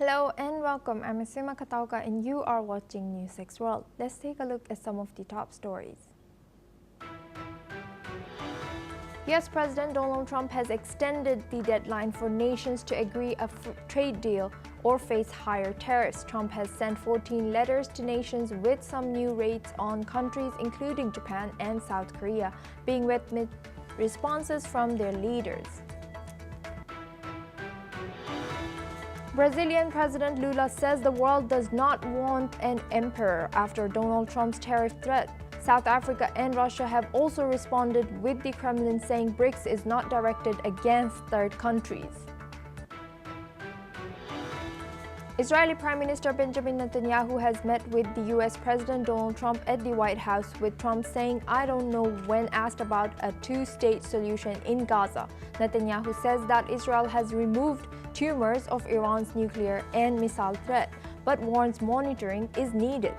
Hello and welcome. I'm Asima Katauka and you are watching NewsX World. Let's take a look at some of the top stories. U.S. President Donald Trump has extended the deadline for nations to agree a trade deal or face higher tariffs. Trump has sent 14 letters to nations with some new rates on countries including Japan and South Korea, being met with responses from their leaders. Brazilian President Lula says the world does not want an emperor after Donald Trump's tariff threat. South Africa and Russia have also responded, with the Kremlin saying BRICS is not directed against third countries. Israeli Prime Minister Benjamin Netanyahu has met with the U.S. President Donald Trump at the White House, with Trump saying, "I don't know," when asked about a two-state solution in Gaza. Netanyahu says that Israel has removed tumors of Iran's nuclear and missile threat, but warns monitoring is needed.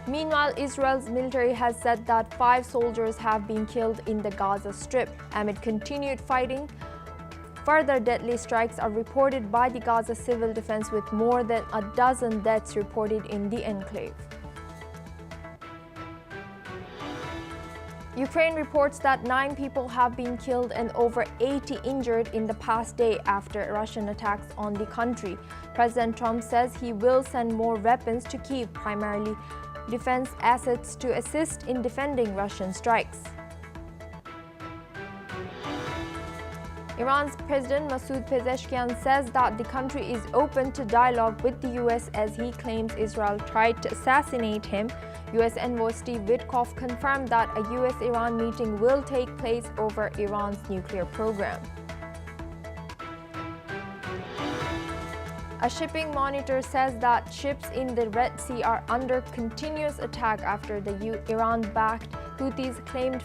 Meanwhile, Israel's military has said that 5 soldiers have been killed in the Gaza Strip. Amid continued fighting, further deadly strikes are reported by the Gaza Civil Defense, with more than a dozen deaths reported in the enclave. Ukraine reports that 9 people have been killed and over 80 injured in the past day after Russian attacks on the country. President Trump says he will send more weapons to Kyiv, primarily defense assets, to assist in defending Russian strikes. Iran's President Masoud Pezeshkian says that the country is open to dialogue with the U.S. as he claims Israel tried to assassinate him. U.S. Envoy Steve Witkoff confirmed that a U.S.-Iran meeting will take place over Iran's nuclear program. A shipping monitor says that ships in the Red Sea are under continuous attack after the Iran-backed Houthis claimed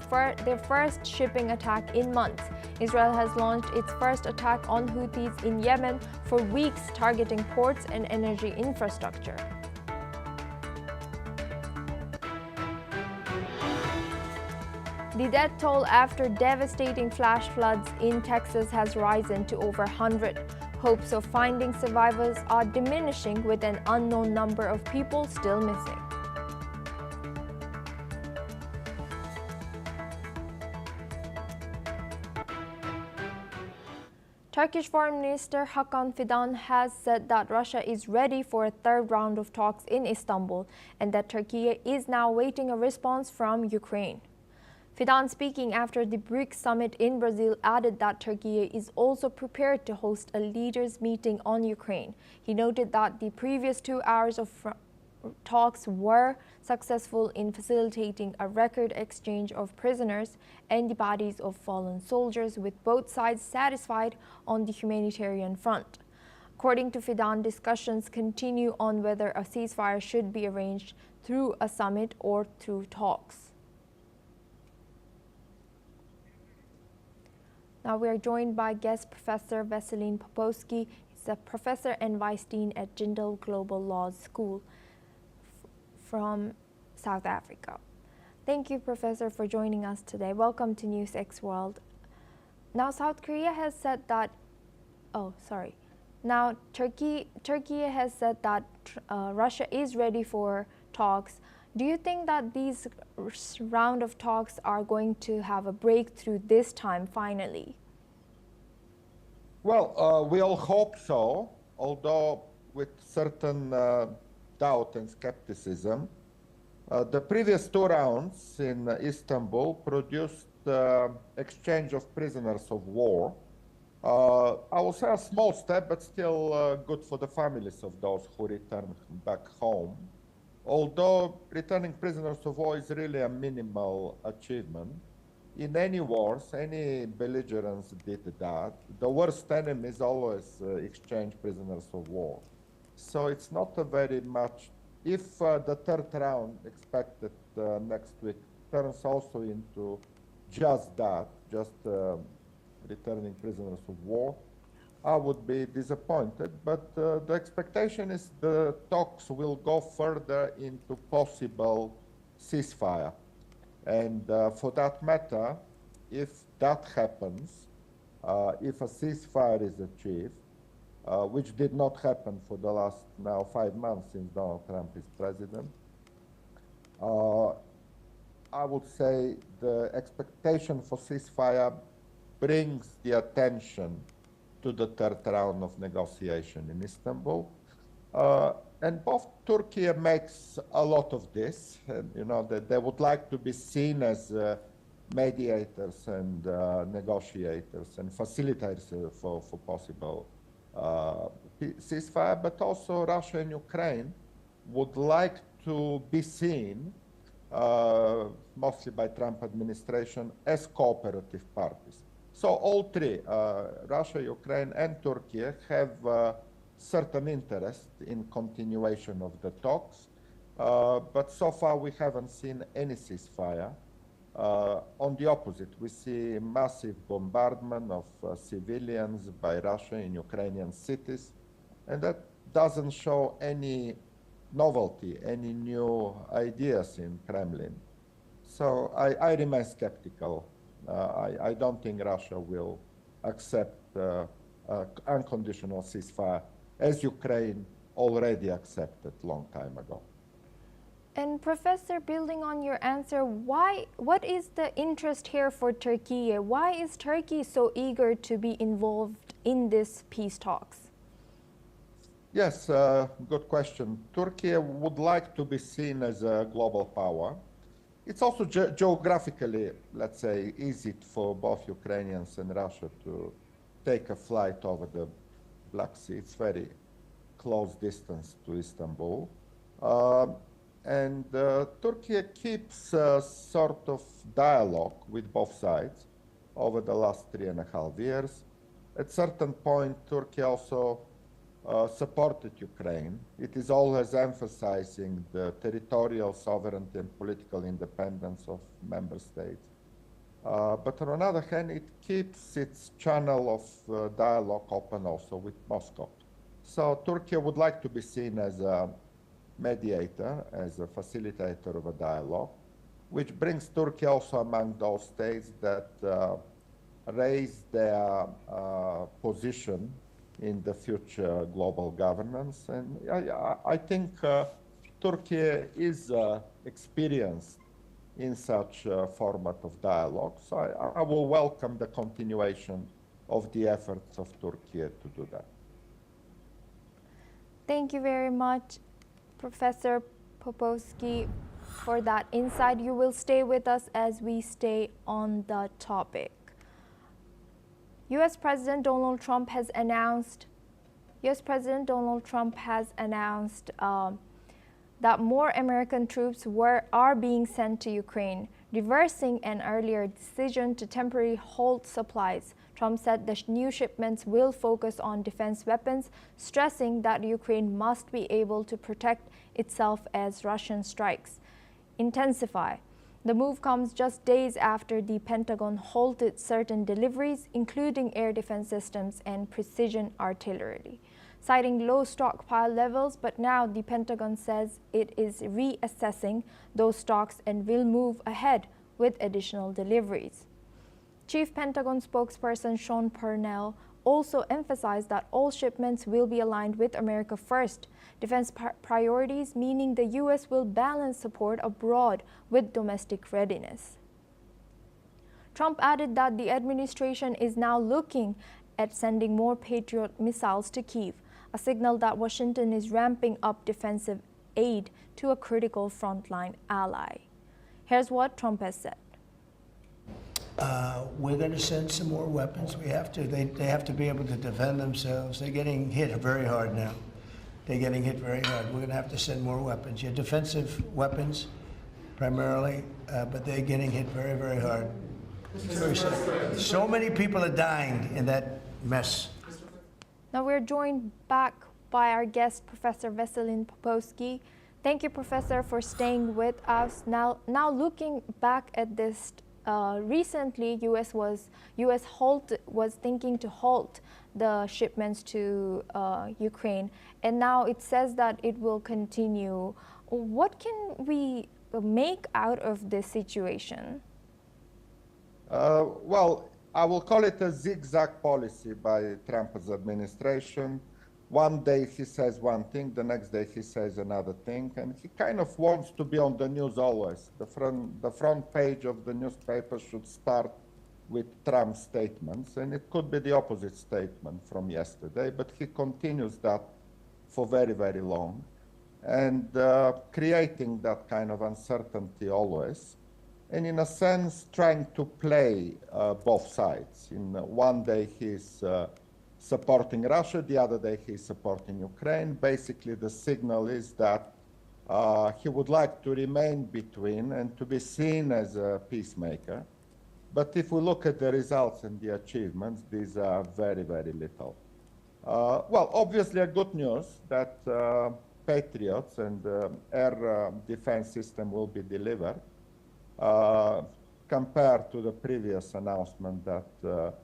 their first shipping attack in months. Israel has launched its first attack on Houthis in Yemen for weeks, targeting ports and energy infrastructure. The death toll after devastating flash floods in Texas has risen to over 100. Hopes of finding survivors are diminishing, with an unknown number of people still missing. Turkish Foreign Minister Hakan Fidan has said that Russia is ready for a third round of talks in Istanbul and that Turkey is now awaiting a response from Ukraine. Fidan, speaking after the BRICS summit in Brazil, added that Turkey is also prepared to host a leaders' meeting on Ukraine. He noted that the previous 2 hours of talks were successful in facilitating a record exchange of prisoners and the bodies of fallen soldiers, with both sides satisfied on the humanitarian front. According to Fidan, discussions continue on whether a ceasefire should be arranged through a summit or through talks. Now we are joined by guest Professor Veselin Popovsky. He's a professor and vice dean at Jindal Global Law School from South Africa. Thank you, Professor, for joining us today. Welcome to NewsX World. Now, South Korea has said that, Now, Turkey has said that Russia is ready for talks. Do you think that these round of talks are going to have a breakthrough this time, finally? Well, we all hope so, although with certain doubt and skepticism. The previous 2 rounds in Istanbul produced exchange of prisoners of war. I will say a small step, but still good for the families of those who return back home. Although returning prisoners of war is really a minimal achievement. In any wars, any belligerents did that. The worst enemies always exchange prisoners of war. So it's not a very much, if the third round expected next week turns also into just that, just returning prisoners of war, I would be disappointed, but the expectation is the talks will go further into possible ceasefire. And for that matter, if that happens, if a ceasefire is achieved, which did not happen for the last now 5 months since Donald Trump is president, I would say the expectation for ceasefire brings the attention to the third round of negotiation in Istanbul. And both Turkey makes a lot of this, and, you know, that they would like to be seen as mediators and negotiators and facilitators for possible ceasefire, but also Russia and Ukraine would like to be seen, mostly by Trump administration, as cooperative parties. So all three, Russia, Ukraine, and Turkey, have certain interest in continuation of the talks, but so far we haven't seen any ceasefire. On the opposite, we see massive bombardment of civilians by Russia in Ukrainian cities, and that doesn't show any novelty, any new ideas in Kremlin. So I remain skeptical. I don't think Russia will accept unconditional ceasefire, as Ukraine already accepted long time ago. And Professor, building on your answer, what is the interest here for Turkey? Why is Turkey so eager to be involved in these peace talks? Yes, good question. Turkey would like to be seen as a global power. It's also geographically, let's say, easy for both Ukrainians and Russia to take a flight over the Black Sea. It's very close distance to Istanbul. And Turkey keeps a sort of dialogue with both sides over the last 3.5 years. At certain point, Turkey also supported Ukraine. It is always emphasizing the territorial sovereignty and political independence of member states. But on the other hand, it keeps its channel of dialogue open also with Moscow. So Turkey would like to be seen as a mediator, as a facilitator of a dialogue, which brings Turkey also among those states that raise their position in the future global governance. And I think Turkey is experienced in such a format of dialogue. So I will welcome the continuation of the efforts of Turkey to do that. Thank you very much, Professor Popovsky, for that insight. You will stay with us as we stay on the topic. U.S. President Donald Trump has announced that more American troops are being sent to Ukraine, reversing an earlier decision to temporarily halt supplies. Trump said the new shipments will focus on defense weapons, stressing that Ukraine must be able to protect itself as Russian strikes intensify. The move comes just days after the Pentagon halted certain deliveries, including air defense systems and precision artillery, citing low stockpile levels, but now the Pentagon says it is reassessing those stocks and will move ahead with additional deliveries. Chief Pentagon spokesperson Sean Parnell also emphasized that all shipments will be aligned with America First defense priorities, meaning the U.S. will balance support abroad with domestic readiness. Trump added that the administration is now looking at sending more Patriot missiles to Kyiv, a signal that Washington is ramping up defensive aid to a critical frontline ally. Here's what Trump has said. We're going to send some more weapons. We have to. They have to be able to defend themselves. They're getting hit very hard now. They're getting hit very hard. We're going to have to send more weapons. Yeah, defensive weapons primarily, but they're getting hit very, very hard. It's very sad. So many people are dying in that mess. Now we're joined back by our guest, Professor Veselin Popovsky. Thank you, Professor, for staying with us. Now looking back at this, recently U.S. was thinking to halt the shipments to Ukraine, and now it says that it will continue. What can we make out of this situation? Well, I will call it a zigzag policy by Trump's administration. One day he says one thing, the next day he says another thing, and he kind of wants to be on the news always. The front page of the newspaper should start with Trump's statements, and it could be the opposite statement from yesterday, but he continues that for very, very long, and creating that kind of uncertainty always, and in a sense trying to play both sides. In one day he's supporting Russia, the other day he's supporting Ukraine. Basically the signal is that he would like to remain between and to be seen as a peacemaker. But if we look at the results and the achievements, these are very, very little. Well, obviously a good news that Patriots and air defense system will be delivered compared to the previous announcement that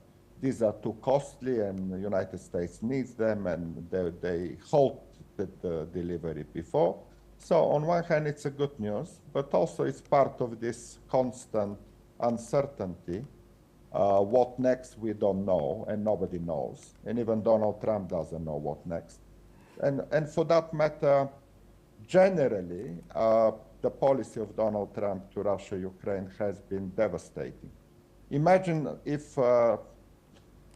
these are too costly and the United States needs them, and they halted the delivery before. So on one hand, it's a good news, but also it's part of this constant uncertainty. What next, we don't know, and nobody knows. And even Donald Trump doesn't know what next. And for that matter, generally, the policy of Donald Trump to Russia, Ukraine has been devastating. Imagine if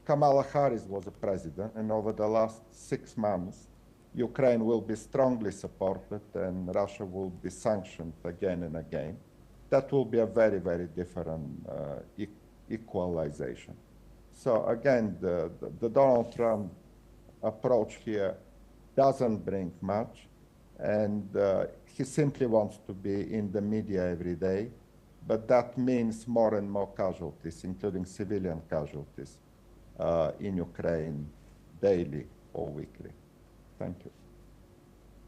Kamala Harris was a president, and over the last 6 months, Ukraine will be strongly supported and Russia will be sanctioned again and again. That will be a very, very different equalization. So again, the Donald Trump approach here doesn't bring much, and he simply wants to be in the media every day, but that means more and more casualties, including civilian casualties, in Ukraine daily or weekly. Thank you.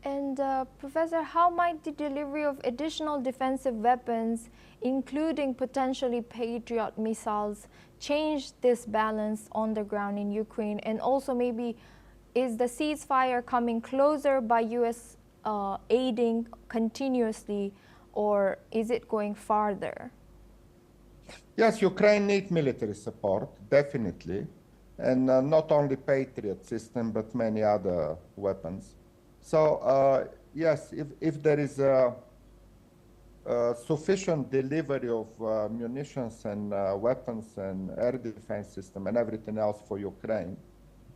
And Professor, how might the delivery of additional defensive weapons, including potentially Patriot missiles, change this balance on the ground in Ukraine? And also maybe, is the ceasefire coming closer by U.S. Aiding continuously, or is it going farther? Yes, Ukraine needs military support, definitely. And not only Patriot system, but many other weapons. So yes, if there is a sufficient delivery of munitions and weapons and air defense system and everything else for Ukraine,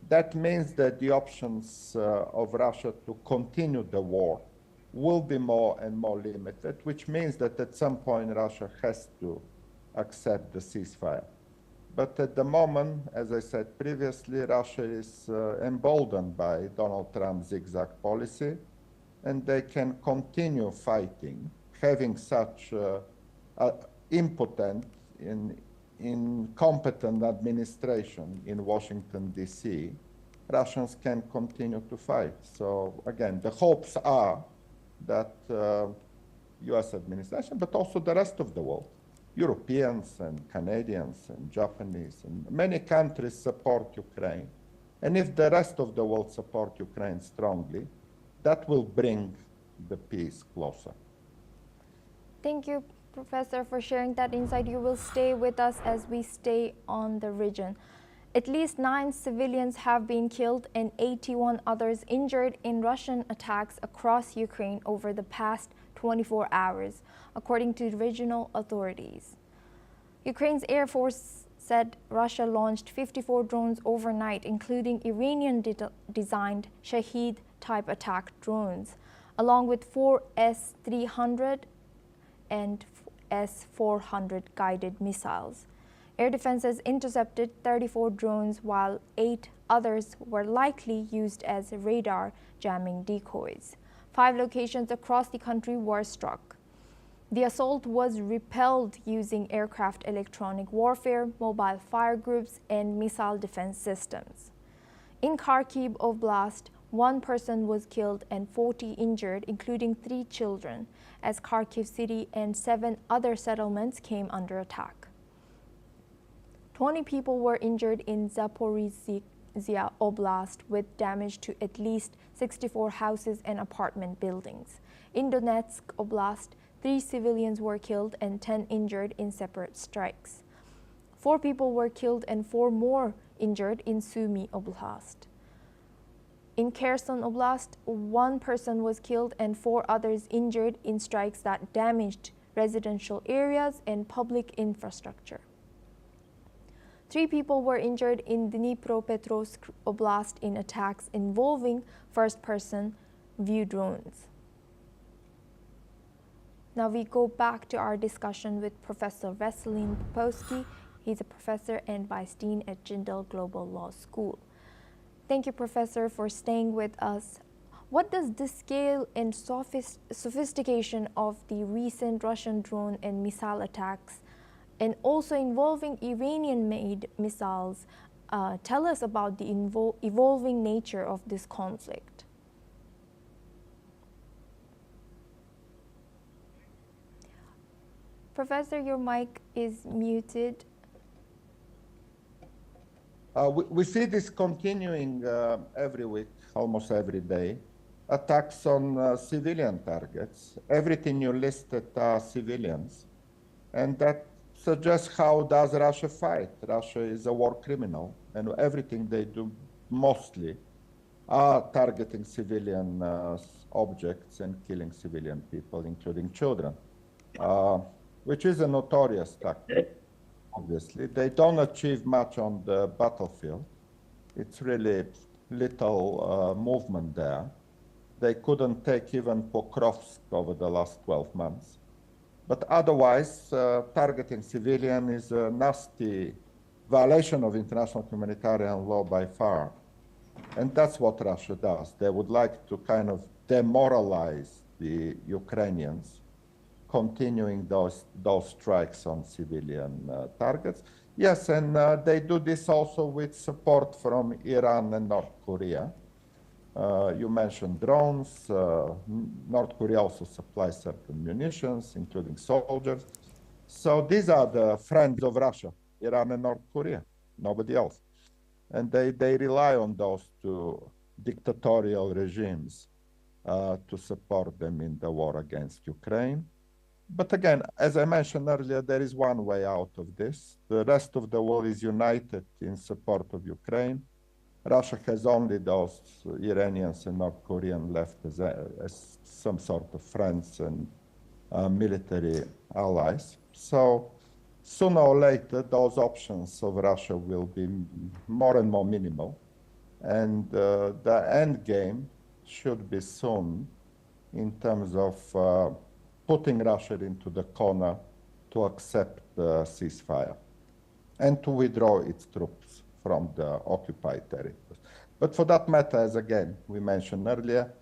that means that the options of Russia to continue the war will be more and more limited, which means that at some point Russia has to accept the ceasefire. But at the moment, as I said previously, Russia is emboldened by Donald Trump's zigzag policy, and they can continue fighting, having such impotent, incompetent administration in Washington, D.C., Russians can continue to fight. So again, the hopes are that U.S. administration, but also the rest of the world, Europeans and Canadians and Japanese and many countries support Ukraine. And if the rest of the world support Ukraine strongly, that will bring the peace closer. Thank you, Professor, for sharing that insight. You will stay with us as we stay on the region. At least 9 civilians have been killed and 81 others injured in Russian attacks across Ukraine over the past 24 hours, according to regional authorities. Ukraine's Air Force said Russia launched 54 drones overnight, including Iranian-designed Shahed-type attack drones, along with 4 S-300 and S-400 guided missiles. Air defenses intercepted 34 drones, while 8 others were likely used as radar jamming decoys. 5 locations across the country were struck. The assault was repelled using aircraft electronic warfare, mobile fire groups, and missile defense systems. In Kharkiv Oblast, 1 person was killed and 40 injured, including 3 children, as Kharkiv city and 7 other settlements came under attack. 20 people were injured in Zaporizhzhia Oblast, with damage to at least 64 houses and apartment buildings. In Donetsk Oblast, 3 civilians were killed and 10 injured in separate strikes. 4 people were killed and 4 more injured in Sumy Oblast. In Kherson Oblast, 1 person was killed and 4 others injured in strikes that damaged residential areas and public infrastructure. 3 people were injured in Dnipropetrovsk Oblast in attacks involving first-person view drones. Now we go back to our discussion with Professor Vasilin Popovsky. He's a professor and vice dean at Jindal Global Law School. Thank you, Professor, for staying with us. What does the scale and sophistication of the recent Russian drone and missile attacks, and also involving Iranian-made missiles, tell us about the evolving nature of this conflict? Professor, your mic is muted. We see this continuing every week, almost every day. Attacks on civilian targets. Everything you listed are civilians. And that suggests how does Russia fight. Russia is a war criminal, and everything they do mostly are targeting civilian objects and killing civilian people, including children, which is a notorious tactic. Obviously, they don't achieve much on the battlefield. It's really little movement there. They couldn't take even Pokrovsk over the last 12 months. But otherwise, targeting civilian is a nasty violation of international humanitarian law by far. And that's what Russia does. They would like to kind of demoralize the Ukrainians, continuing those strikes on civilian targets. Yes, and they do this also with support from Iran and North Korea. You mentioned drones. North Korea also supplies certain munitions, including soldiers. So these are the friends of Russia, Iran and North Korea, nobody else. And they rely on those two dictatorial regimes to support them in the war against Ukraine. But again, as I mentioned earlier, there is one way out of this. The rest of the world is united in support of Ukraine. Russia has only those Iranians and North Koreans left as some sort of friends and military allies. So sooner or later, those options of Russia will be more and more minimal. And the end game should be soon in terms of putting Russia into the corner to accept the ceasefire and to withdraw its troops from the occupied territories. But for that matter, as again we mentioned earlier,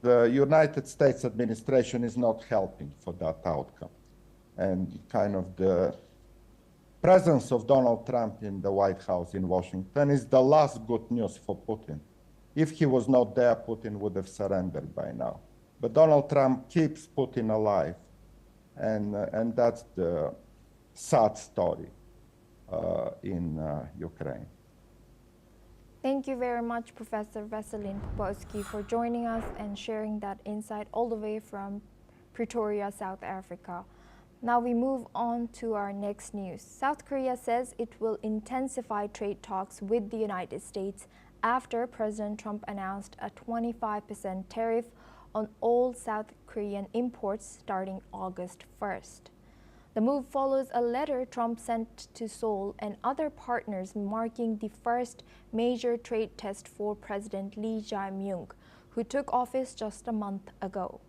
the United States administration is not helping for that outcome. And kind of the presence of Donald Trump in the White House in Washington is the last good news for Putin. If he was not there, Putin would have surrendered by now. But Donald Trump keeps Putin alive, and that's the sad story in Ukraine. Thank you very much, Professor Vasilin Popovsky, for joining us and sharing that insight all the way from Pretoria, South Africa. Now we move on to our next news. South Korea says it will intensify trade talks with the United States after President Trump announced a 25% tariff on all South Korean imports starting August 1st. The move follows a letter Trump sent to Seoul and other partners marking the first major trade test for President Lee Jae-myung, who took office just a month ago.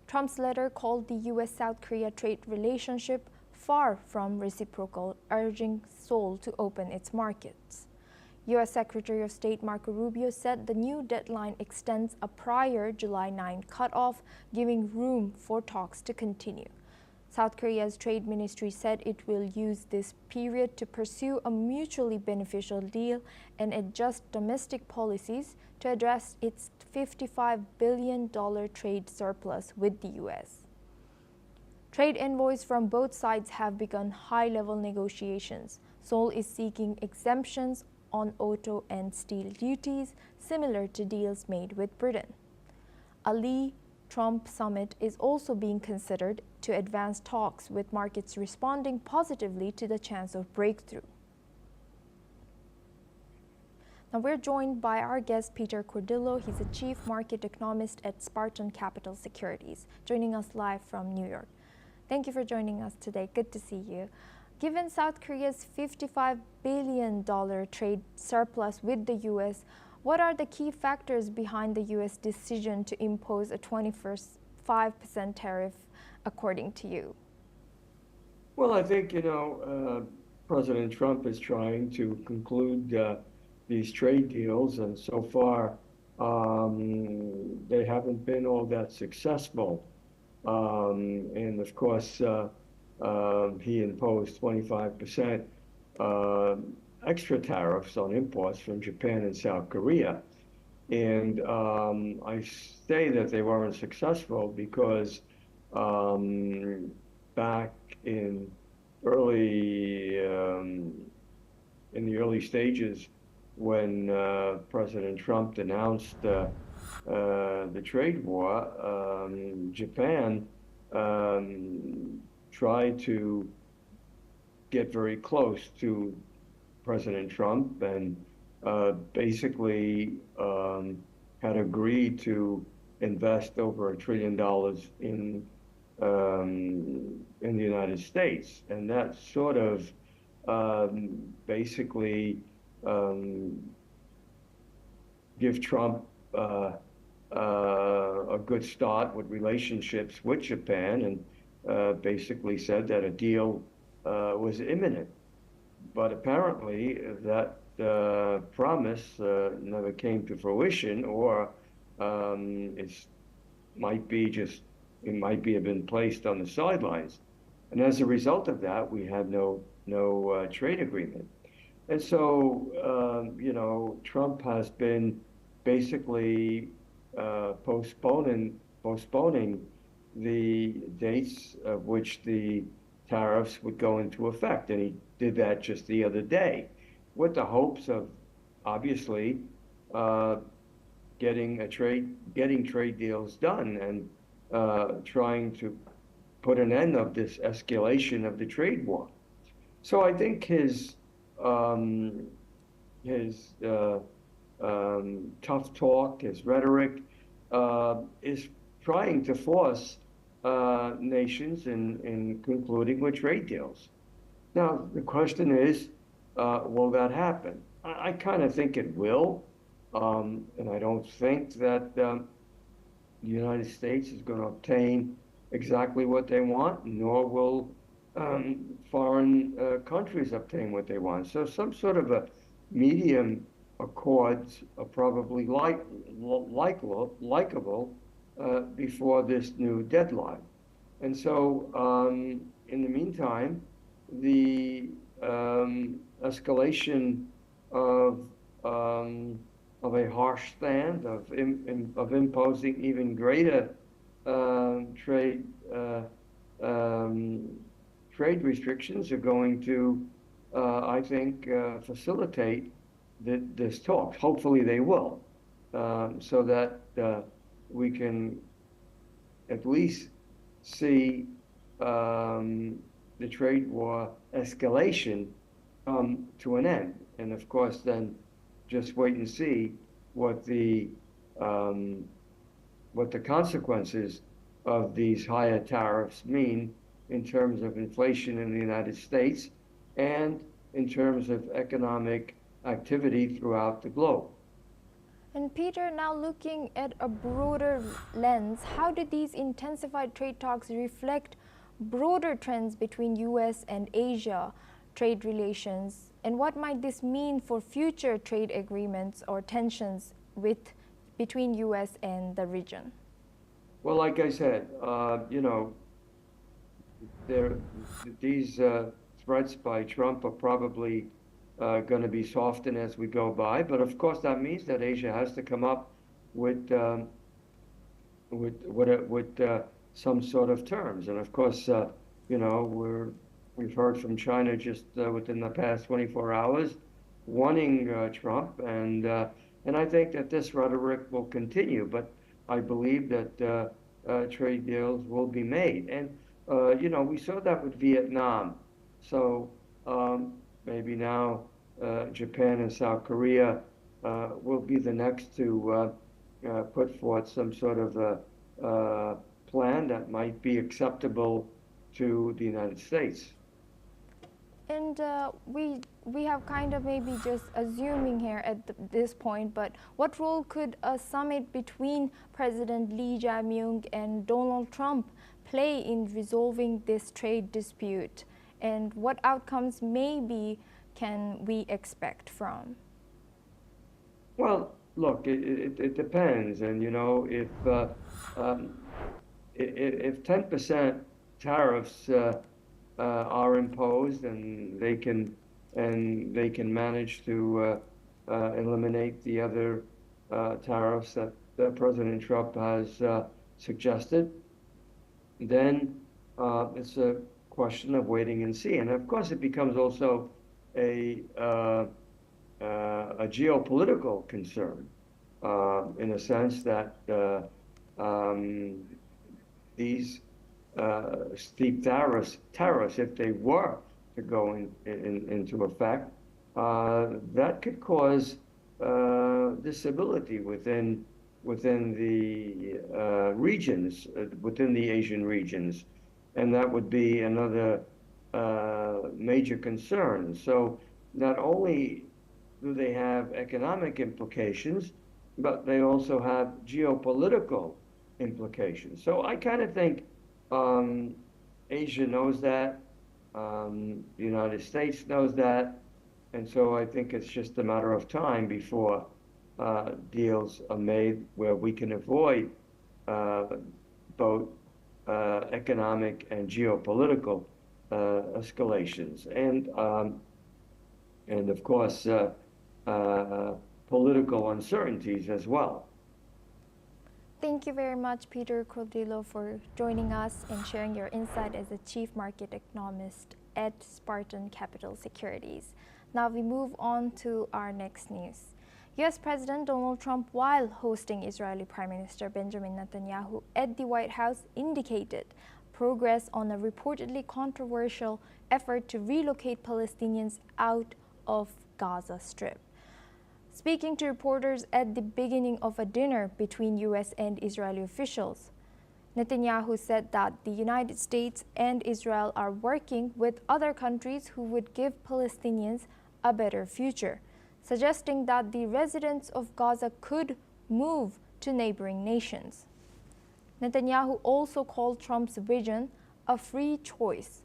Trump's letter called the U.S.-South Korea trade relationship far from reciprocal, urging Seoul to open its markets. U.S. Secretary of State Marco Rubio said the new deadline extends a prior July 9 cutoff, giving room for talks to continue. South Korea's trade ministry said it will use this period to pursue a mutually beneficial deal and adjust domestic policies to address its $55 billion trade surplus with the U.S. Trade envoys from both sides have begun high-level negotiations. Seoul is seeking exemptions on auto and steel duties, similar to deals made with Britain. A Lee-Trump summit is also being considered to advance talks, with markets responding positively to the chance of breakthrough. Now we're joined by our guest, Peter Cordillo. He's a chief market economist at Spartan Capital Securities, joining us live from New York. Thank you for joining us today. Good to see you. Given South Korea's $55 billion trade surplus with the U.S., what are the key factors behind the U.S. decision to impose a 25% tariff, according to you? Well, I think, President Trump is trying to conclude these trade deals, and so far they haven't been all that successful. And of course, he imposed 25% extra tariffs on imports from Japan and South Korea. And I say that they weren't successful because back in the early stages, when President Trump announced the trade war, Japan tried to get very close to President Trump and basically had agreed to invest over $1 trillion in the United States, and that sort of basically give Trump a good start with relationships with Japan, and basically said that a deal was imminent. But apparently that promise never came to fruition, or it might have been placed on the sidelines. And as a result of that, we had no trade agreement. And so, Trump has been basically postponing the dates of which the tariffs would go into effect. And he did that just the other day with the hopes of, obviously, getting trade deals done and trying to put an end of this escalation of the trade war. So I think his tough talk, his rhetoric, is trying to force nations in concluding with trade deals. Now, the question is, will that happen? I kind of think it will, and I don't think that the United States is going to obtain exactly what they want, nor will foreign countries obtain what they want. So some sort of a medium accords are probably likable before this new deadline. And so in the meantime, the escalation of a harsh stand, of imposing even greater trade restrictions are going to, I think, facilitate this talk. Hopefully they will, so that we can at least see the trade war escalation come to an end. And of course, then just wait and see what the consequences of these higher tariffs mean in terms of inflation in the United States and in terms of economic activity throughout the globe. And Peter, now looking at a broader lens, how do these intensified trade talks reflect broader trends between U.S. and Asia trade relations? And what might this mean for future trade agreements or tensions between U.S. and the region? Well, like I said, these threats by Trump are probably going to be softened as we go by, but of course that means that Asia has to come up with some sort of terms. And of course, we've heard from China just within the past 24 hours wanting Trump, and I think that this rhetoric will continue. But I believe that trade deals will be made. And We saw that with Vietnam. So maybe now Japan and South Korea will be the next to put forth some sort of a plan that might be acceptable to the United States. And we have kind of maybe just assuming here at this point, but what role could a summit between President Lee Jae-myung and Donald Trump play in resolving this trade dispute? And what outcomes maybe can we expect from? Well, look, it depends, and if 10% tariffs are imposed, and they can manage to eliminate the other tariffs that President Trump has suggested, then it's a question of waiting and see. And of course, it becomes also a geopolitical concern in a sense that these steep tariffs, if they were to go into effect, that could cause disability within the regions, within the Asian regions, and that would be another major concern. So not only do they have economic implications, but they also have geopolitical implications. So I kind of think Asia knows that, the United States knows that, and so I think it's just a matter of time before deals are made where we can avoid both economic and geopolitical escalations, and of course political uncertainties as well. Thank you very much, Peter Cordillo, for joining us and sharing your insight as a chief market economist at Spartan Capital Securities. Now we move on to our next news. U.S. President Donald Trump, while hosting Israeli Prime Minister Benjamin Netanyahu at the White House, indicated progress on a reportedly controversial effort to relocate Palestinians out of Gaza Strip. Speaking to reporters at the beginning of a dinner between U.S. and Israeli officials, Netanyahu said that the United States and Israel are working with other countries who would give Palestinians a better future, suggesting that the residents of Gaza could move to neighboring nations. Netanyahu also called Trump's vision a free choice,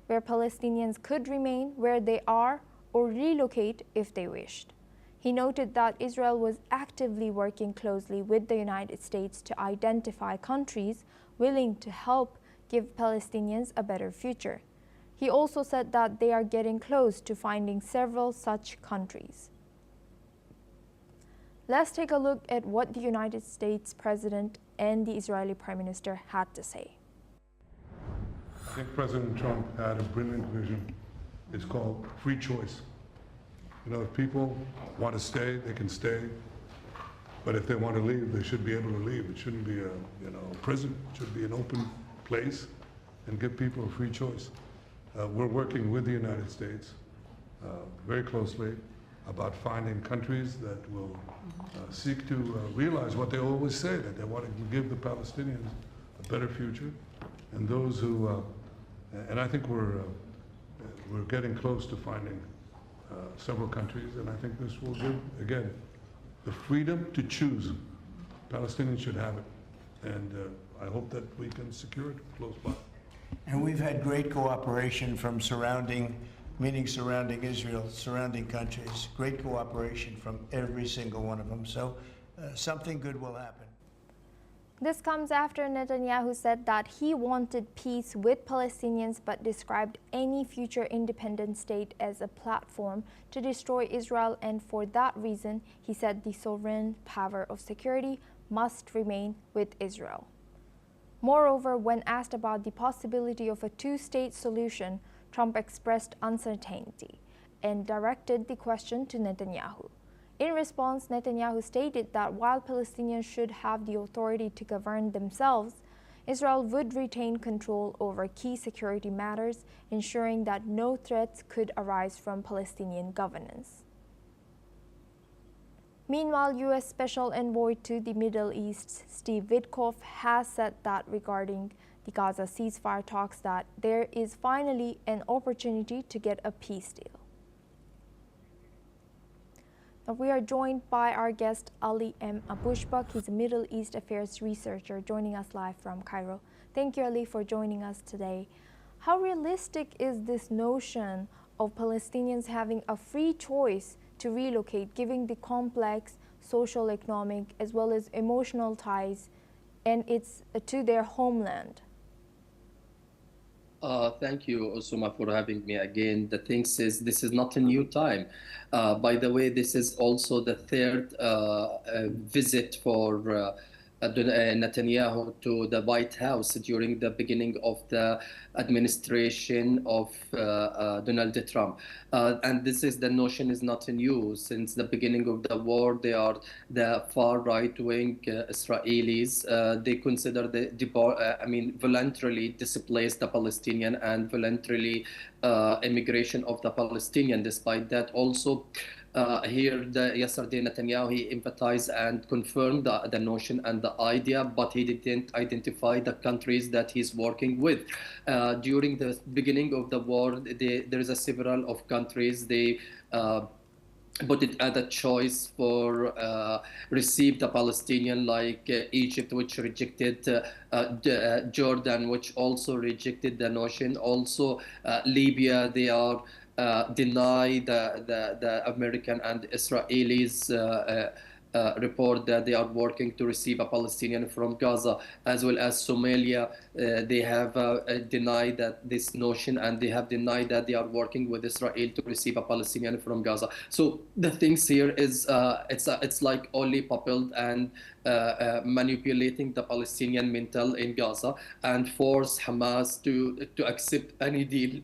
where Palestinians could remain where they are or relocate if they wished. He noted that Israel was actively working closely with the United States to identify countries willing to help give Palestinians a better future. He also said that they are getting close to finding several such countries. Let's take a look at what the United States President and the Israeli Prime Minister had to say. I think President Trump had a brilliant vision. It's called free choice. If people want to stay, they can stay. But if they want to leave, they should be able to leave. It shouldn't be a prison. It should be an open place and give people a free choice. We're working with the United States very closely about finding countries that will seek to realize what they always say, that they want to give the Palestinians a better future. And those who, and I think we're getting close to finding several countries, and I think this will give, again, the freedom to choose. Palestinians should have it, and I hope that we can secure it close by. And we've had great cooperation from meetings surrounding Israel, surrounding countries, great cooperation from every single one of them. So something good will happen. This comes after Netanyahu said that he wanted peace with Palestinians but described any future independent state as a platform to destroy Israel, and for that reason, he said the sovereign power of security must remain with Israel. Moreover, when asked about the possibility of a two-state solution, Trump expressed uncertainty and directed the question to Netanyahu. In response, Netanyahu stated that while Palestinians should have the authority to govern themselves, Israel would retain control over key security matters, ensuring that no threats could arise from Palestinian governance. Meanwhile, U.S. Special Envoy to the Middle East, Steve Witkoff, has said that regarding the Gaza ceasefire talks that there is finally an opportunity to get a peace deal. Now we are joined by our guest Ali M. Abushbak. He's a Middle East Affairs researcher joining us live from Cairo. Thank you, Ali, for joining us today. How realistic is this notion of Palestinians having a free choice to relocate, given the complex social, economic, as well as emotional ties and it's to their homeland? Thank you, Osuma, for having me again. The thing is, this is not a new time. By the way, this is also the third visit for Netanyahu to the White House during the beginning of the administration of Donald Trump. And this is the notion is not new. Since the beginning of the war, they are the far right-wing Israelis. They consider voluntarily displaced the Palestinian and voluntarily immigration of the Palestinian. Despite that, also yesterday Netanyahu, he emphasized and confirmed the notion and the idea, but he didn't identify the countries that he's working with. During the beginning of the war, there is a several of countries they put it as a choice for receive the Palestinian, like Egypt, which rejected Jordan, which also rejected the notion. Also Libya, they are deny the American and Israelis report that they are working to receive a Palestinian from Gaza, as well as Somalia. They have denied that this notion, and they have denied that they are working with Israel to receive a Palestinian from Gaza. So the things here is it's like only puppet and manipulating the Palestinian mental in Gaza and force Hamas to accept any deal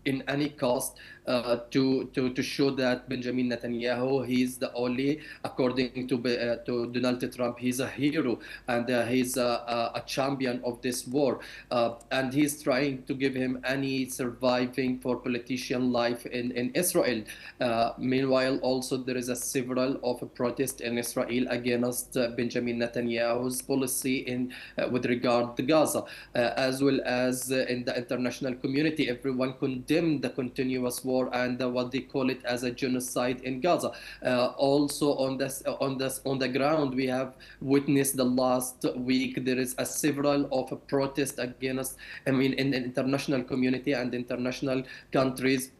in any cost to show that Benjamin Netanyahu, he's the only, according to Donald Trump, he's a hero and he's a champion of this war. And he's trying to give him any surviving for politician life in Israel. Meanwhile, also there is a several of a protest in Israel against Benjamin Netanyahu's policy with regard to Gaza, as well as in the international community. Everyone condemned the continuous war and what they call it as a genocide in Gaza. Also on the ground, we have witnessed the last week there is a several of a protest against, in the international community and international countries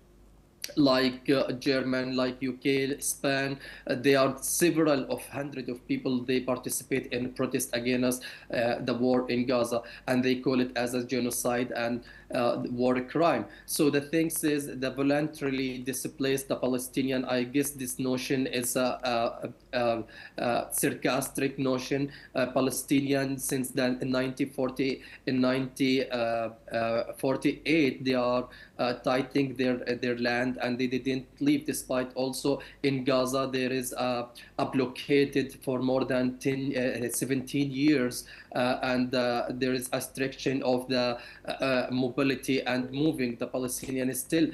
like German, like UK, Spain. There are several of hundreds of people, they participate in protest against the war in Gaza, and they call it as a genocide and war crime. So the thing is, the voluntarily displaced the Palestinian, I guess this notion is a sarcastic notion. Palestinian since the 1948, they are tithing their land, and they didn't leave, despite also in Gaza there is a blockaded for more than 17 years, and there is a restriction of the mobility and moving. The Palestinian is still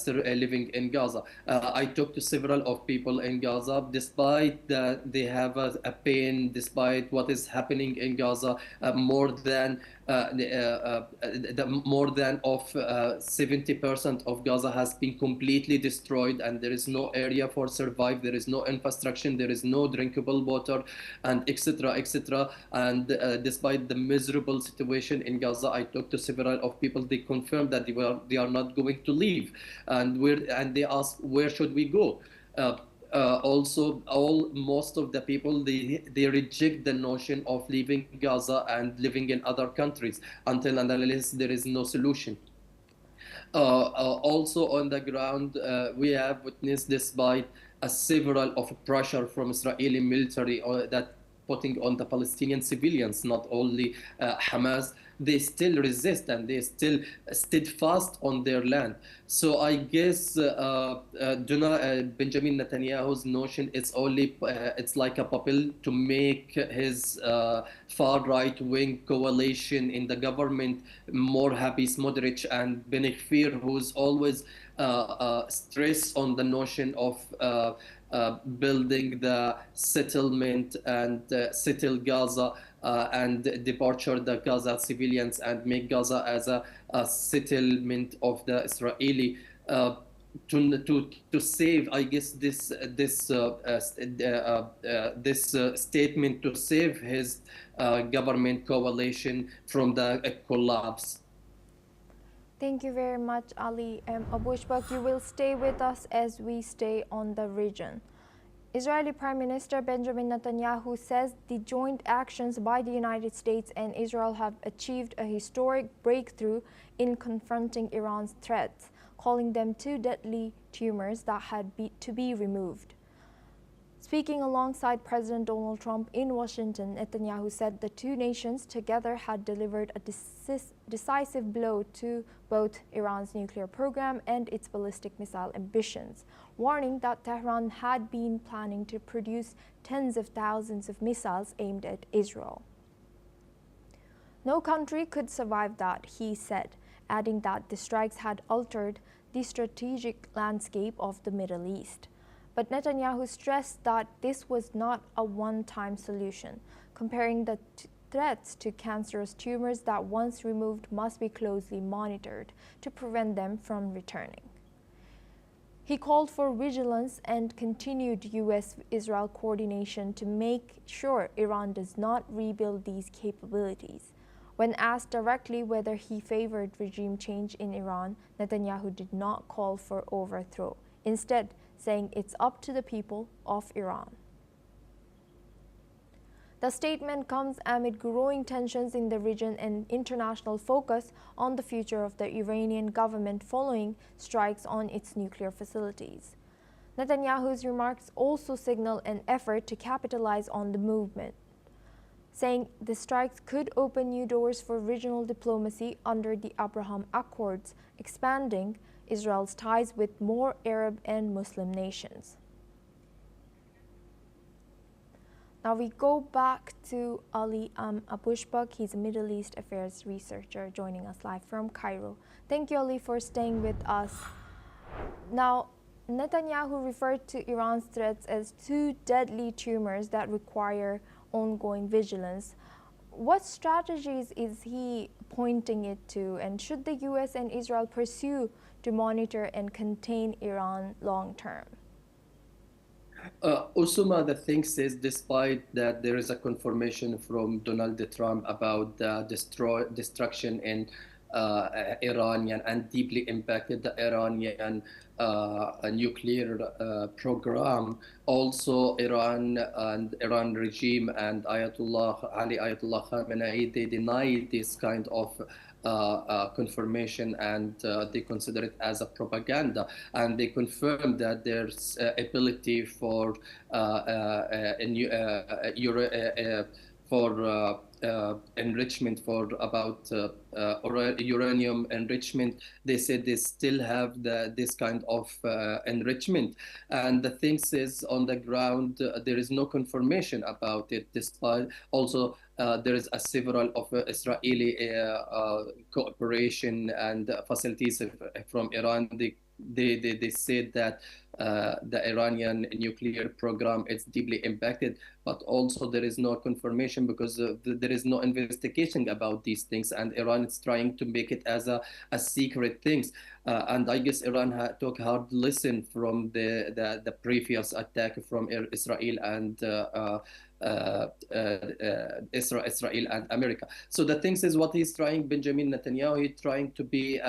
living in Gaza. I talked to several of people in Gaza, despite that they have a pain, despite what is happening in Gaza, more than 70% of Gaza has been completely destroyed, and there is no area for survive, there is no infrastructure, there is no drinkable water, and etc. And despite the miserable situation in Gaza, I talked to several of people. They confirmed that they are not going to leave, and they asked, where should we go? Also, most of the people, they reject the notion of leaving Gaza and living in other countries until and unless there is no solution. Also on the ground, we have witnessed, despite several of pressure from Israeli military that putting on the Palestinian civilians, not only Hamas, they still resist and they still steadfast on their land. So I guess Benjamin Netanyahu's notion is only it's like a puppet to make his far right wing coalition in the government more happy, moderate, and Benekfir, who's always stress on the notion of building the settlement and settle Gaza and departure the Gaza civilians and make Gaza as a settlement of the Israeli to save, I guess, this statement to save his government coalition from the collapse. Thank you very much, Ali. Abushbak, you will stay with us as we stay on the region. Israeli Prime Minister Benjamin Netanyahu says the joint actions by the United States and Israel have achieved a historic breakthrough in confronting Iran's threats, calling them two deadly tumors that had to be removed. Speaking alongside President Donald Trump in Washington, Netanyahu said the two nations together had delivered a decisive blow to both Iran's nuclear program and its ballistic missile ambitions, warning that Tehran had been planning to produce tens of thousands of missiles aimed at Israel. No country could survive that, he said, adding that the strikes had altered the strategic landscape of the Middle East. But Netanyahu stressed that this was not a one-time solution, comparing the threats to cancerous tumors that once removed must be closely monitored to prevent them from returning. He called for vigilance and continued U.S. Israel coordination to make sure Iran does not rebuild these capabilities. When asked directly whether he favored regime change in Iran, Netanyahu did not call for overthrow, instead saying it's up to the people of Iran. The statement comes amid growing tensions in the region and international focus on the future of the Iranian government following strikes on its nuclear facilities. Netanyahu's remarks also signal an effort to capitalize on the movement, saying the strikes could open new doors for regional diplomacy under the Abraham Accords, expanding Israel's ties with more Arab and Muslim nations. Now we go back to Ali Abushbak. He's a Middle East affairs researcher joining us live from Cairo. Thank you, Ali, for staying with us. Now, Netanyahu referred to Iran's threats as two deadly tumors that require ongoing vigilance. What strategies is he pointing it to, and should the U.S. and Israel pursue to monitor and contain Iran long term? Usuma, the thing is, despite that there is a confirmation from Donald Trump about the destruction in Iranian and deeply impacted the Iranian nuclear program. Also, Iran and Iran regime and Ayatollah Khamenei, they deny this kind of confirmation, and they consider it as a propaganda, and they confirm that there's ability for enrichment for about uranium enrichment. They said they still have this kind of enrichment, and the thing is, on the ground there is no confirmation about it. Despite also there is a several of Israeli cooperation and facilities from Iran. They said that the Iranian nuclear program is deeply impacted, but also there is no confirmation because there is no investigation about these things, and Iran is trying to make it as a secret things. And I guess Iran took hard lesson from the previous attack from Israel and Israel and America. So the thing is, what he's trying, Benjamin Netanyahu, he's trying to be,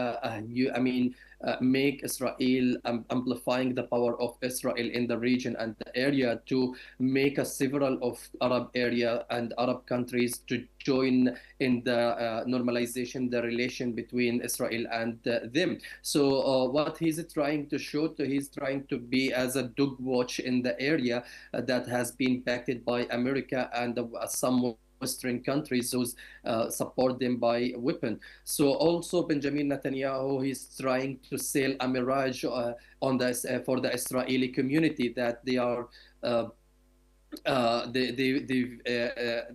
make Israel amplifying the power of Israel in the region and the area to make a several of Arab area and Arab countries to join in the normalization, the relation between Israel and them. So what he's trying to show, he's trying to be as a dog watch in the area that has been backed by America and somewhat Western countries who support them by weapon. So also Benjamin Netanyahu is trying to sell a mirage on this for the Israeli community that they are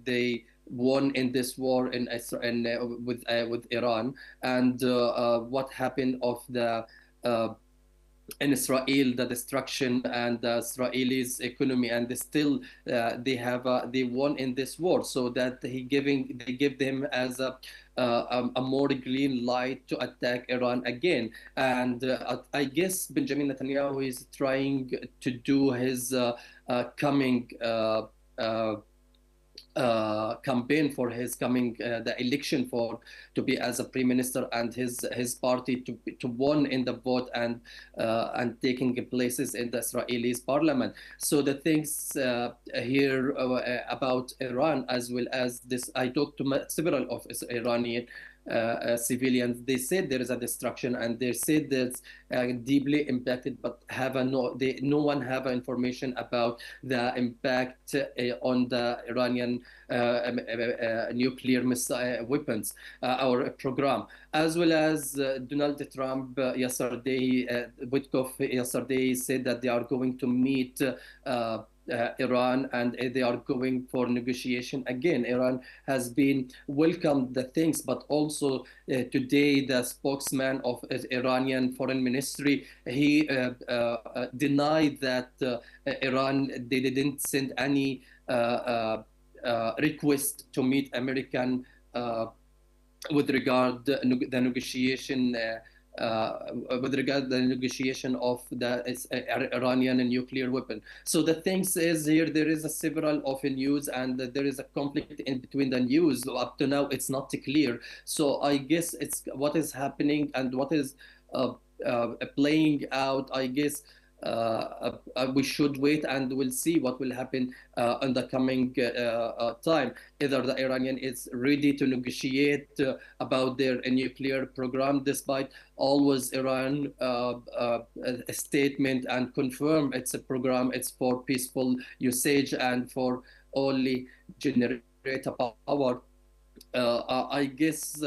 they won in this war in Israel with Iran, and what happened of the in Israel, the destruction and the Israelis' economy, and they won in this war. So that they give them as a more green light to attack Iran again. And I guess Benjamin Netanyahu is trying to do his coming. Campaign for his coming the election for to be as a prime minister, and his party to won in the vote and taking places in the Israeli parliament. So the things here about Iran, as well as this, I talked to several of Iranian civilians. They said there is a destruction, and they said that's deeply impacted, but no one have information about the impact on the Iranian nuclear weapons or program, as well as Donald Trump yesterday, Witkoff yesterday said that they are going to meet Iran, and they are going for negotiation again. Iran has been welcomed the things, but also today the spokesman of Iranian foreign ministry, he denied that Iran, they didn't send any request to meet American with regard the negotiation with regard to the negotiation of the Iranian nuclear weapon. So the things is here, there is a several of news, and there is a conflict in between the news. Up to now, it's not clear. So I guess it's what is happening and what is playing out. I guess we should wait, and we'll see what will happen in the coming time. Either the Iranian is ready to negotiate about their nuclear program, despite always Iran a statement and confirm it's a program, it's for peaceful usage and for only generate power. I guess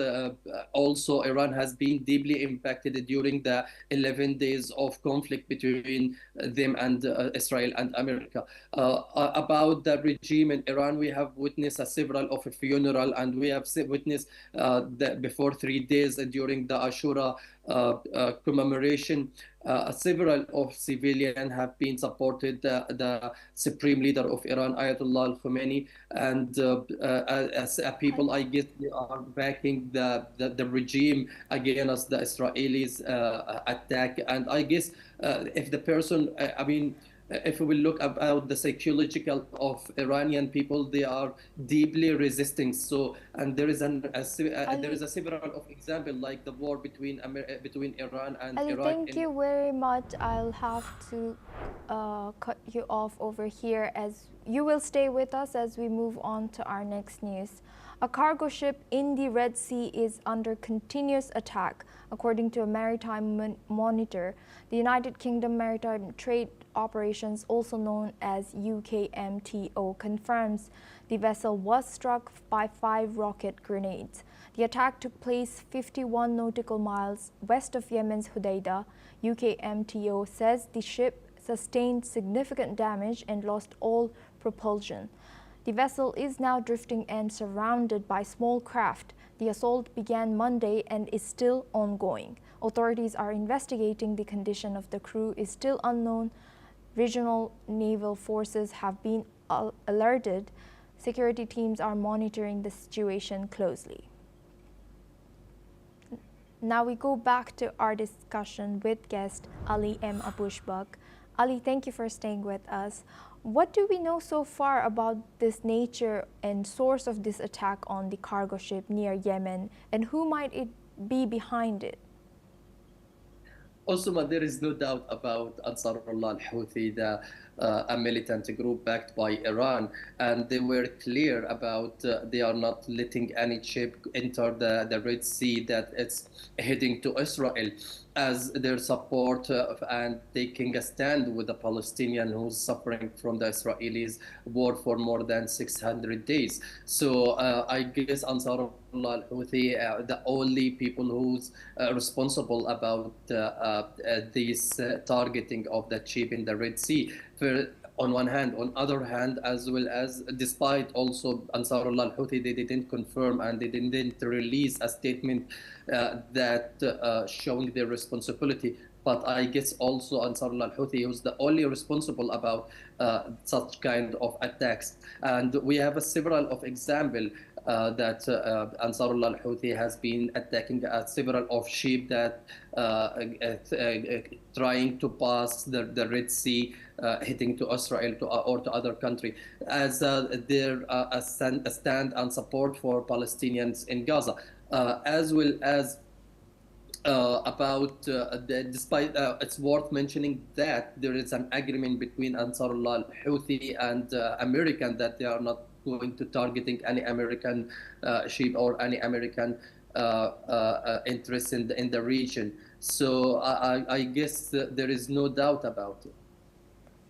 also Iran has been deeply impacted during the 11 days of conflict between them and Israel and America. About the regime in Iran, we have witnessed several of a funeral, and we have witnessed before 3 days during the Ashura commemoration. Several of civilians have been supported the supreme leader of Iran, Ayatollah al-Khomeini, and as a people, I guess they are backing the regime against the Israelis attack. And I guess if the person, if we look about the psychological of Iranian people, they are deeply resisting. So, and there is a several of example like the war between Iran and Ali, Iraq. thank you very much. I'll have to cut you off over here, as you will stay with us as we move on to our next news. A cargo ship in the Red Sea is under continuous attack, according to a maritime monitor. The United Kingdom Maritime Trade Operations, also known as UKMTO, confirms the vessel was struck by 5 rocket grenades. The attack took place 51 nautical miles west of Yemen's Hodeidah. UKMTO says the ship sustained significant damage and lost all propulsion. The vessel is now drifting and surrounded by small craft. The assault began Monday and is still ongoing. Authorities are investigating the condition of the crew is still unknown. Regional naval forces have been alerted. Security teams are monitoring the situation closely. Now we go back to our discussion with guest Ali M. Abushbak. Ali, thank you for staying with us. What do we know so far about this nature and source of this attack on the cargo ship near Yemen, and who might it be behind it? Also, there is no doubt about Ansarullah al-Houthi, the a militant group backed by Iran, and they were clear about they are not letting any ship enter the Red Sea that it's heading to Israel, as their support and taking a stand with the Palestinian who's suffering from the Israelis war for more than 600 days. So I guess Ansarullah al-Houthi, the only people who's responsible about this targeting of the ship in the Red Sea. On one hand, on other hand, as well as despite also Ansarullah al-Houthi, they didn't confirm and they didn't release a statement that showing their responsibility. But I guess also Ansarullah al-Houthi was the only responsible about such kind of attacks. And we have several of example that Ansarullah al-Houthi has been attacking several of ship that trying to pass the Red Sea, heading to Israel or to other country, as their stand and support for Palestinians in Gaza, as well as despite it's worth mentioning that there is an agreement between Ansarullah al-Houthi and American that they are not going to targeting any American ship or any American interest in the region. So I guess there is no doubt about it.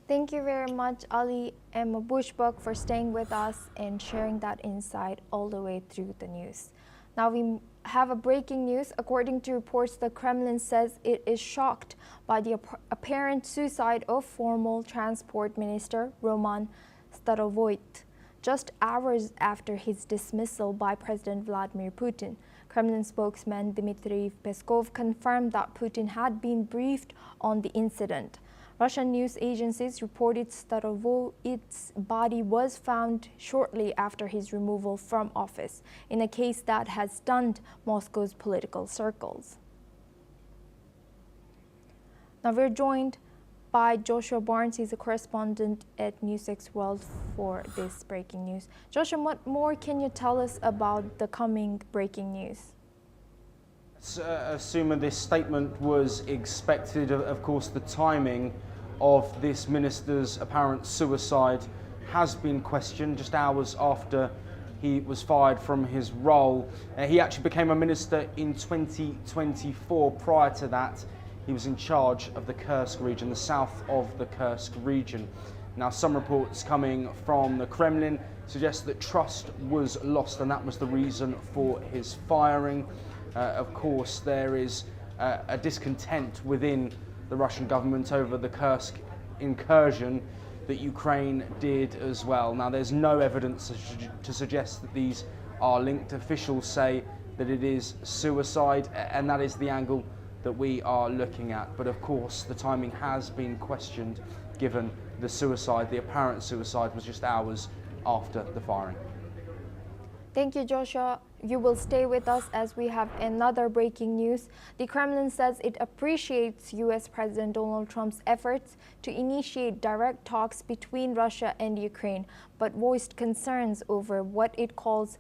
Thank you very much, Ali M. Bushbuk, for staying with us and sharing that insight all the way through the news. Now we have a breaking news. According to reports, the Kremlin says it is shocked by the apparent suicide of former Transport Minister Roman Starovoyt, just hours after his dismissal by President Vladimir Putin. Kremlin spokesman Dmitry Peskov confirmed that Putin had been briefed on the incident. Russian news agencies reported Starovoyt's body was found shortly after his removal from office, in a case that has stunned Moscow's political circles. Now we're joined by Joshua Barnes. He's a correspondent at NewsX World for this breaking news. Joshua, what more can you tell us about the coming breaking news? Assuming this statement was expected, of course, the timing of this minister's apparent suicide has been questioned just hours after he was fired from his role. He actually became a minister in 2024. Prior to that, he was in charge of the Kursk region, the south of the Kursk region. Now, some reports coming from the Kremlin suggest that trust was lost, and that was the reason for his firing. Of course, there is a discontent within the Russian government over the Kursk incursion that Ukraine did as well. Now, there's no evidence to suggest that these are linked. Officials say that it is suicide, and that is the angle that we are looking at. But of course, the timing has been questioned, given the suicide, the apparent suicide, was just hours after the firing. Thank you, Joshua. You will stay with us as we have another breaking news. The Kremlin says it appreciates U.S. President Donald Trump's efforts to initiate direct talks between Russia and Ukraine, but voiced concerns over what it calls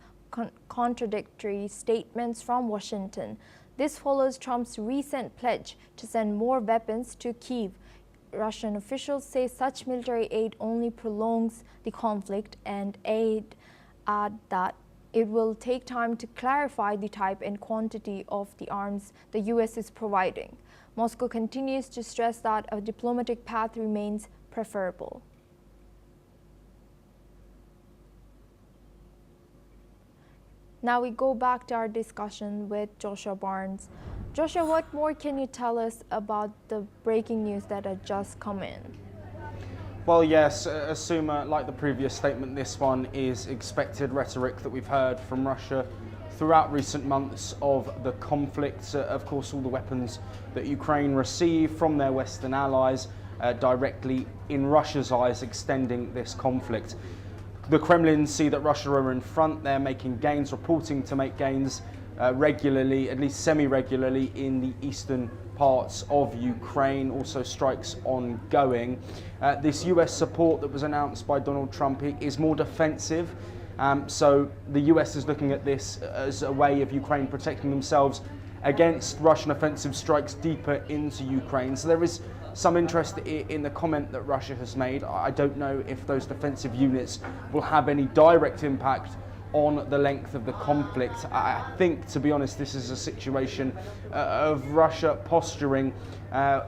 contradictory statements from Washington. This follows Trump's recent pledge to send more weapons to Kyiv. Russian officials say such military aid only prolongs the conflict and add that it will take time to clarify the type and quantity of the arms the U.S. is providing. Moscow continues to stress that a diplomatic path remains preferable. Now we go back to our discussion with Joshua Barnes. Joshua, what more can you tell us about the breaking news that had just come in? Well, yes, Asuma, like the previous statement, this one is expected rhetoric that we've heard from Russia throughout recent months of the conflict. Of course, all the weapons that Ukraine received from their Western allies directly, in Russia's eyes, extending this conflict. The Kremlin see that Russia are in front. They're making gains, reporting to make gains regularly, at least semi-regularly, in the eastern parts of Ukraine. Also strikes ongoing. This US support that was announced by Donald Trump is more defensive. So the US is looking at this as a way of Ukraine protecting themselves against Russian offensive strikes deeper into Ukraine. So there is some interest in the comment that Russia has made. I don't know if those defensive units will have any direct impact on the length of the conflict. I think, to be honest, this is a situation of Russia posturing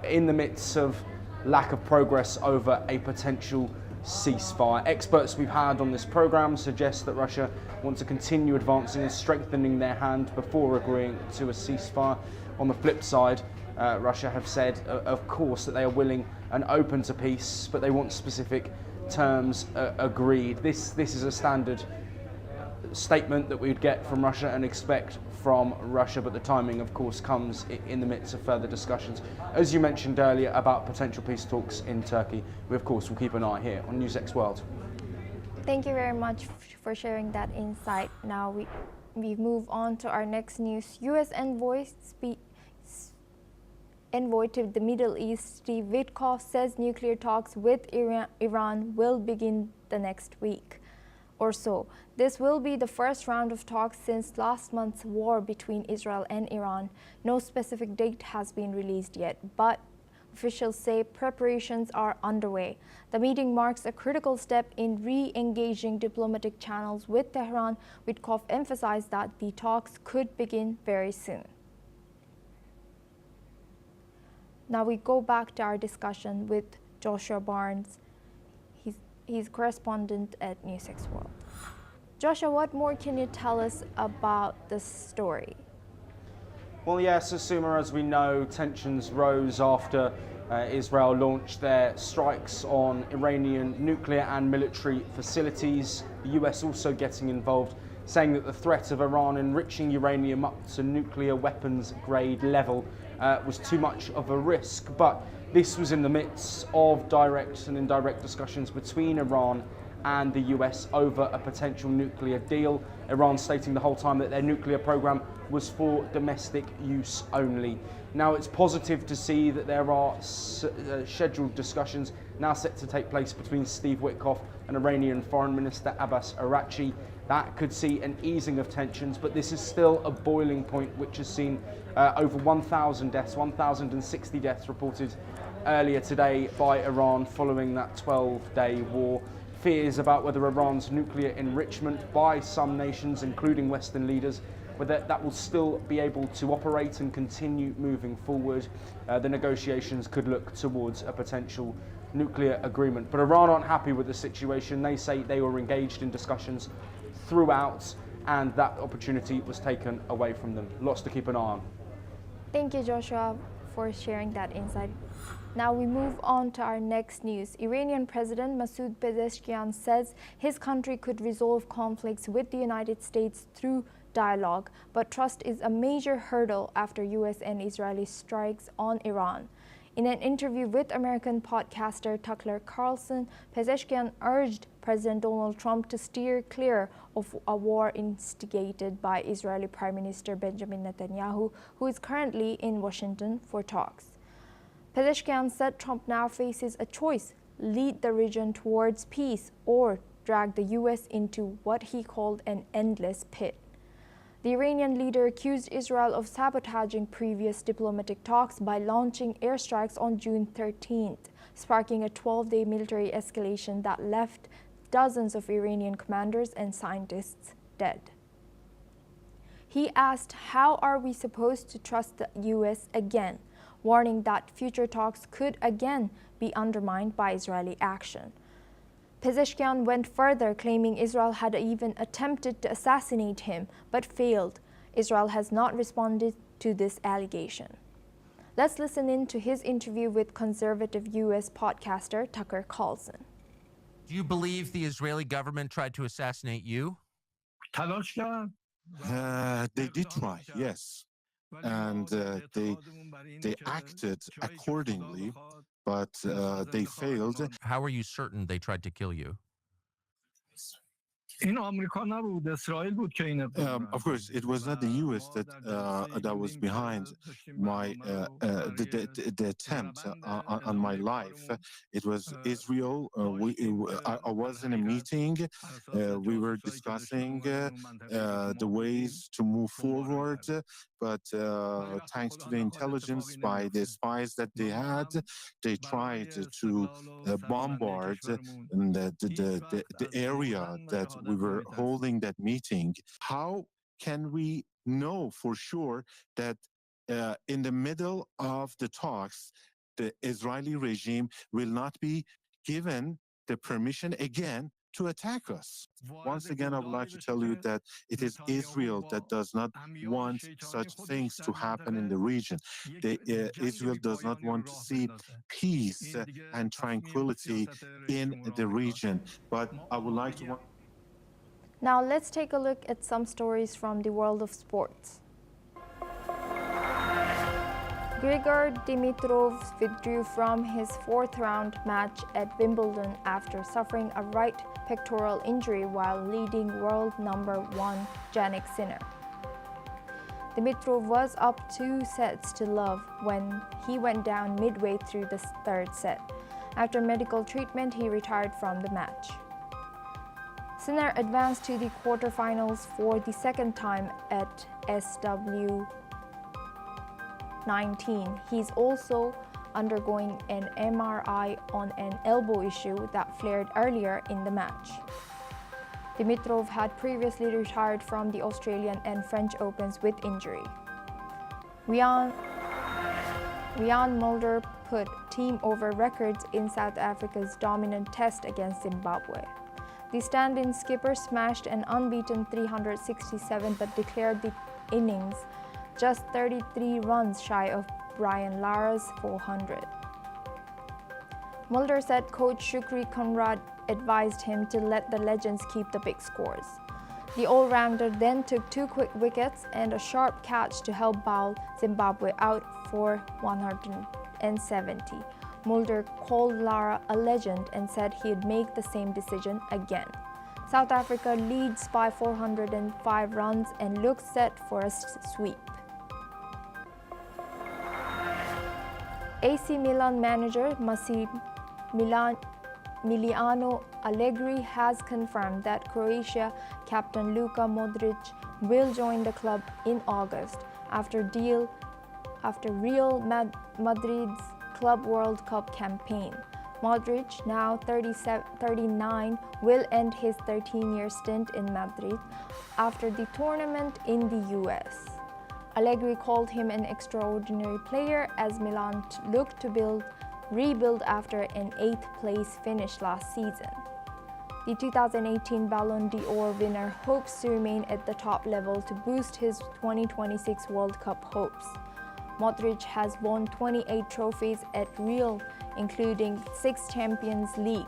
in the midst of lack of progress over a potential ceasefire. Experts we've had on this program suggest that Russia want to continue advancing and strengthening their hand before agreeing to a ceasefire. On the flip side, Russia have said, of course, that they are willing and open to peace, but they want specific terms agreed. This is a standard statement that we'd get from Russia and expect from Russia, but the timing, of course, comes in the midst of further discussions, as you mentioned earlier, about potential peace talks in Turkey. We, of course, will keep an eye here on NewsX World. Thank you very much for sharing that insight. Now we move on to our next news. U.S. envoy to the Middle East, Steve Witkoff, says nuclear talks with Iran will begin the next week or so. This will be the first round of talks since last month's war between Israel and Iran. No specific date has been released yet, but officials say preparations are underway. The meeting marks a critical step in re-engaging diplomatic channels with Tehran. Witkoff emphasized that the talks could begin very soon. Now we go back to our discussion with Joshua Barnes. He's correspondent at NewsX World. Joshua, what more can you tell us about this story? Well, yes, Asuma, as we know, tensions rose after Israel launched their strikes on Iranian nuclear and military facilities. The US also getting involved, saying that the threat of Iran enriching uranium up to nuclear weapons grade level was too much of a risk. But this was in the midst of direct and indirect discussions between Iran and the US over a potential nuclear deal. Iran stating the whole time that their nuclear program was for domestic use only. Now, it's positive to see that there are scheduled discussions now set to take place between Steve Witkoff and Iranian Foreign Minister Abbas Araghchi. That could see an easing of tensions, but this is still a boiling point which has seen over 1,000 deaths, 1,060 deaths reported earlier today by Iran following that 12-day war. Fears about whether Iran's nuclear enrichment by some nations, including Western leaders, whether that will still be able to operate and continue moving forward. The negotiations could look towards a potential nuclear agreement. But Iran aren't happy with the situation. They say they were engaged in discussions throughout, and that opportunity was taken away from them. Lots to keep an eye on. Thank you, Joshua, for sharing that insight. Now we move on to our next news. Iranian President Masoud Pezeshkian says his country could resolve conflicts with the United States through dialogue, but trust is a major hurdle after U.S. and Israeli strikes on Iran. In an interview with American podcaster Tucker Carlson, Pezeshkian urged President Donald Trump to steer clear of a war instigated by Israeli Prime Minister Benjamin Netanyahu, who is currently in Washington for talks. Pezeshkian said Trump now faces a choice: lead the region towards peace or drag the U.S. into what he called an endless pit. The Iranian leader accused Israel of sabotaging previous diplomatic talks by launching airstrikes on June 13th, sparking a 12-day military escalation that left dozens of Iranian commanders and scientists dead. He asked, "How are we supposed to trust the U.S. again?" warning that future talks could again be undermined by Israeli action. Pezeshkian went further, claiming Israel had even attempted to assassinate him, but failed. Israel has not responded to this allegation. Let's listen in to his interview with conservative U.S. podcaster Tucker Carlson. Do you believe the Israeli government tried to assassinate you? They did try, yes. And they acted accordingly, but they failed. How are you certain they tried to kill you? Of course, it was not the U.S. that was behind the attempt on my life. It was Israel. I was in a meeting. We were discussing the ways to move forward. but thanks to the intelligence by the spies that they had, they tried to bombard the area that we were holding that meeting. How can we know for sure that in the middle of the talks, the Israeli regime will not be given the permission again to attack us? Once again, I would like to tell you that it is Israel that does not want such things to happen in the region. Israel does not want to see peace and tranquility in the region. But I would like to... Now let's take a look at some stories from the world of sports. Grigor Dimitrov withdrew from his fourth-round match at Wimbledon after suffering a right pectoral injury while leading world #1 Jannik Sinner. Dimitrov was up 2-0 when he went down midway through the third set. After medical treatment, he retired from the match. Sinner advanced to the quarterfinals for the second time at SW19. He's also undergoing an MRI on an elbow issue that flared earlier in the match. Dimitrov had previously retired from the Australian and French Opens with injury. Ryan Mulder put team over records in South Africa's dominant test against Zimbabwe. The stand-in skipper smashed an unbeaten 367 but declared the innings just 33 runs shy of Brian Lara's 400. Mulder said coach Shukri Conrad advised him to let the legends keep the big scores. The all-rounder then took 2 quick wickets and a sharp catch to help bowl Zimbabwe out for 170. Mulder called Lara a legend and said he'd make the same decision again. South Africa leads by 405 runs and looks set for a sweep. AC Milan manager Massimiliano Allegri has confirmed that Croatia captain Luka Modric will join the club in August after Real Madrid's Club World Cup campaign. Modric, now 39, will end his 13-year stint in Madrid after the tournament in the U.S. Allegri called him an extraordinary player as Milan looked to rebuild after an 8th-place finish last season. The 2018 Ballon d'Or winner hopes to remain at the top level to boost his 2026 World Cup hopes. Modric has won 28 trophies at Real, including 6 Champions Leagues.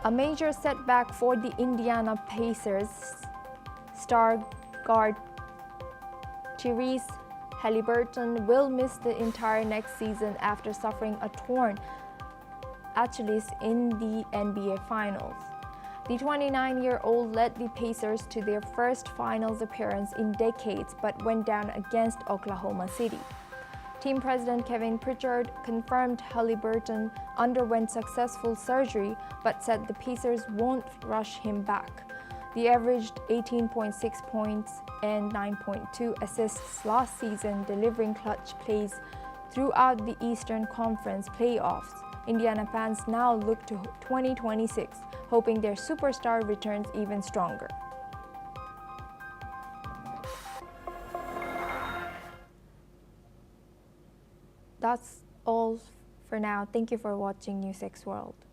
A major setback for the Indiana Pacers star guard Tyrese Haliburton will miss the entire next season after suffering a torn Achilles in the NBA Finals. The 29-year-old led the Pacers to their first finals appearance in decades but went down against Oklahoma City. Team president Kevin Pritchard confirmed Haliburton underwent successful surgery but said the Pacers won't rush him back. He averaged 18.6 points and 9.2 assists last season, delivering clutch plays throughout the Eastern Conference playoffs. Indiana fans now look to 2026, hoping their superstar returns even stronger. That's all for now. Thank you for watching NewsX World.